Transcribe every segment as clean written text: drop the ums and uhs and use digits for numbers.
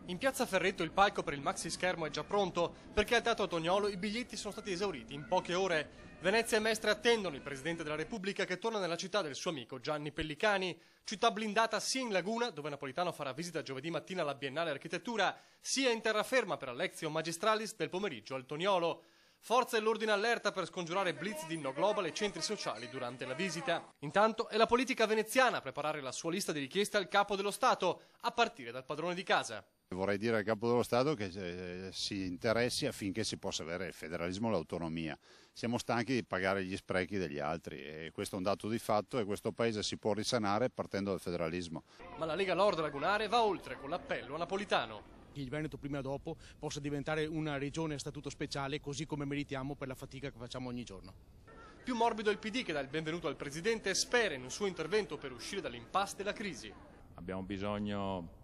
In piazza Ferretto il palco per il maxi schermo è già pronto, perché al Teatro Toniolo i biglietti sono stati esauriti in poche ore. Venezia e Mestre attendono il Presidente della Repubblica che torna nella città del suo amico Gianni Pellicani, città blindata sia in Laguna, dove Napolitano farà visita giovedì mattina alla Biennale Architettura, sia in terraferma per l'Lectio Magistralis del pomeriggio al Toniolo. Forza e l'ordine allerta per scongiurare blitz di No Global e centri sociali durante la visita. Intanto è la politica veneziana a preparare la sua lista di richieste al capo dello Stato, a partire dal padrone di casa. Vorrei dire al Capo dello Stato che si interessi affinché si possa avere il federalismo e l'autonomia. Siamo stanchi di pagare gli sprechi degli altri e questo è un dato di fatto e questo Paese si può risanare partendo dal federalismo. Ma la Lega Nord Lagunare va oltre con l'appello a Napolitano. Che il Veneto prima o dopo possa diventare una regione a statuto speciale, così come meritiamo per la fatica che facciamo ogni giorno. Più morbido il PD che dà il benvenuto al Presidente e spera in un suo intervento per uscire dall'impasse della crisi. Abbiamo bisogno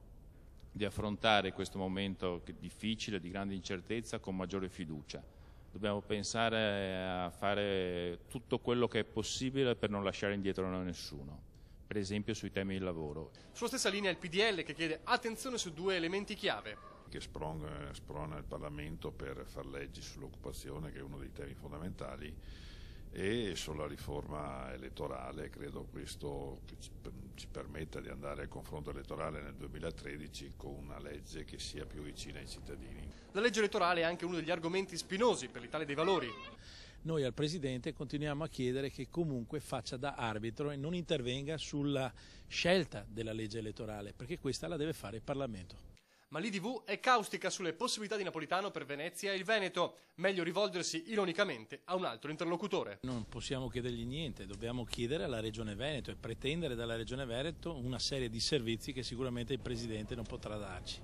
di affrontare questo momento difficile, di grande incertezza, con maggiore fiducia. Dobbiamo pensare a fare tutto quello che è possibile per non lasciare indietro nessuno, per esempio sui temi del lavoro. Sulla stessa linea il PDL che chiede attenzione su due elementi chiave. Che sprona il Parlamento per far leggi sull'occupazione, che è uno dei temi fondamentali, e sulla riforma elettorale. Credo questo ci permetta di andare al confronto elettorale nel 2013 con una legge che sia più vicina ai cittadini. La legge elettorale è anche uno degli argomenti spinosi per l'Italia dei Valori. Noi al Presidente continuiamo a chiedere che comunque faccia da arbitro e non intervenga sulla scelta della legge elettorale, perché questa la deve fare il Parlamento. Ma l'IDV è caustica sulle possibilità di Napolitano per Venezia e il Veneto. Meglio rivolgersi ironicamente a un altro interlocutore. Non possiamo chiedergli niente, dobbiamo chiedere alla Regione Veneto e pretendere dalla Regione Veneto una serie di servizi che sicuramente il Presidente non potrà darci.